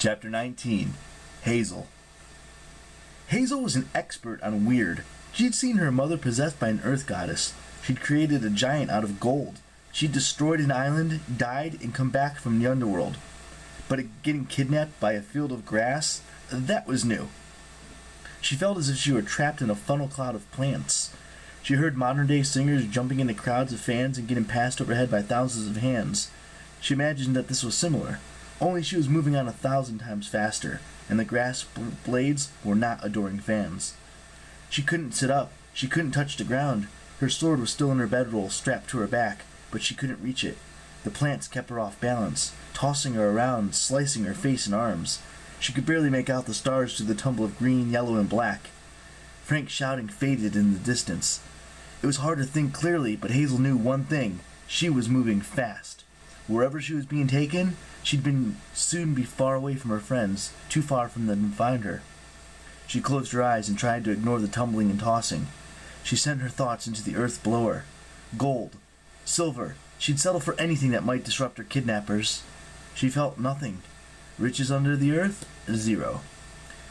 Chapter 19. Hazel. Hazel was an expert on weird. She had seen her mother possessed by an earth goddess. She'd created a giant out of gold. She'd destroyed an island, died, and come back from the underworld. But getting kidnapped by a field of grass, that was new. She felt as if she were trapped in a funnel cloud of plants. She heard modern-day singers jumping into crowds of fans and getting passed overhead by thousands of hands. She imagined that this was similar, only she was moving on 1,000 times faster, and the grass blades were not adoring fans. She couldn't sit up. She couldn't touch the ground. Her sword was still in her bedroll, strapped to her back, but she couldn't reach it. The plants kept her off balance, tossing her around, slicing her face and arms. She could barely make out the stars through the tumble of green, yellow, and black. Frank's shouting faded in the distance. It was hard to think clearly, but Hazel knew one thing. She was moving fast. Wherever she was being taken, she'd soon be far away from her friends, too far from them to find her. She closed her eyes and tried to ignore the tumbling and tossing. She sent her thoughts into the earth below her. Gold. Silver. She'd settle for anything that might disrupt her kidnappers. She felt nothing. Riches under the earth? Zero.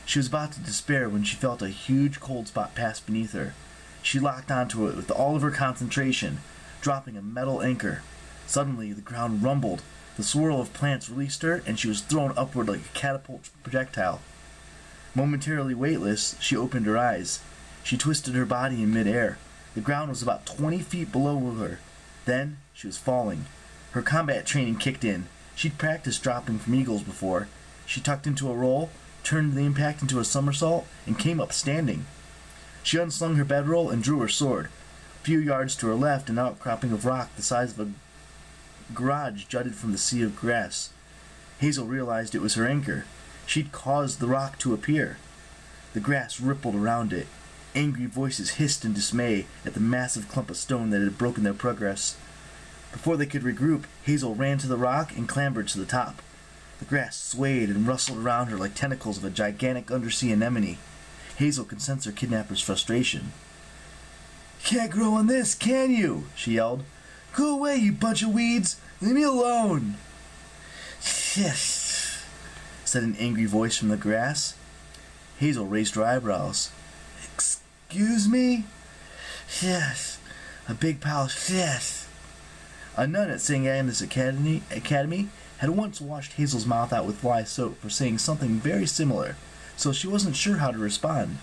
She was about to despair when she felt a huge cold spot pass beneath her. She locked onto it with all of her concentration, dropping a metal anchor. Suddenly, the ground rumbled. The swirl of plants released her, and she was thrown upward like a catapult projectile. Momentarily weightless, she opened her eyes. She twisted her body in midair. The ground was about 20 feet below her. Then, she was falling. Her combat training kicked in. She'd practiced dropping from eagles before. She tucked into a roll, turned the impact into a somersault, and came up standing. She unslung her bedroll and drew her sword. A few yards to her left, an outcropping of rock the size of a garage jutted from the sea of grass. Hazel realized it was her anchor. She'd caused the rock to appear. The grass rippled around it. Angry voices hissed in dismay at the massive clump of stone that had broken their progress. Before they could regroup, Hazel ran to the rock and clambered to the top. The grass swayed and rustled around her like tentacles of a gigantic undersea anemone. Hazel could sense her kidnapper's frustration. "Can't grow on this, can you?" she yelled. "Go away, you bunch of weeds! Leave me alone!" "Yes," said an angry voice from the grass. Hazel raised her eyebrows. "Excuse me?" "Yes, a big pile of yes." A nun at St. Agnes Academy had once washed Hazel's mouth out with fly soap for saying something very similar, so she wasn't sure how to respond.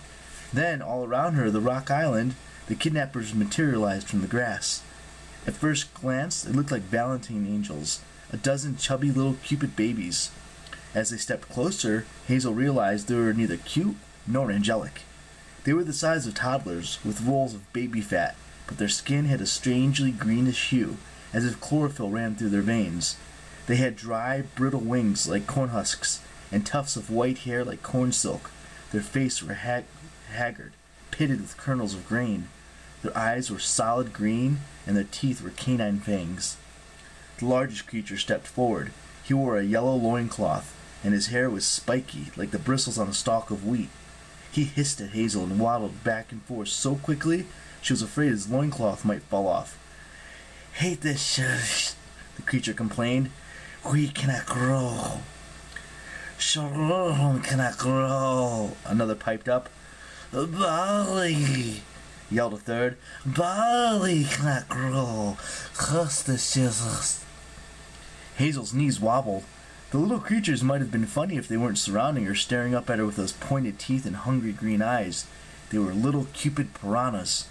Then, all around her, the rock island, the kidnappers materialized from the grass. At first glance, they looked like Valentine angels, a dozen chubby little Cupid babies. As they stepped closer, Hazel realized they were neither cute nor angelic. They were the size of toddlers, with rolls of baby fat, but their skin had a strangely greenish hue, as if chlorophyll ran through their veins. They had dry, brittle wings like corn husks, and tufts of white hair like corn silk. Their faces were haggard, pitted with kernels of grain. Their eyes were solid green, and their teeth were canine fangs. The largest creature stepped forward. He wore a yellow loincloth, and his hair was spiky, like the bristles on a stalk of wheat. He hissed at Hazel and waddled back and forth so quickly she was afraid his loincloth might fall off. "Hate this shit," the creature complained. "We cannot grow." "Shalom cannot grow," another piped up. "Barley," yelled a third. "Barley cannot grow. Curse the Jesus." Hazel's knees wobbled. The little creatures might have been funny if they weren't surrounding her, staring up at her with those pointed teeth and hungry green eyes. They were little Cupid piranhas.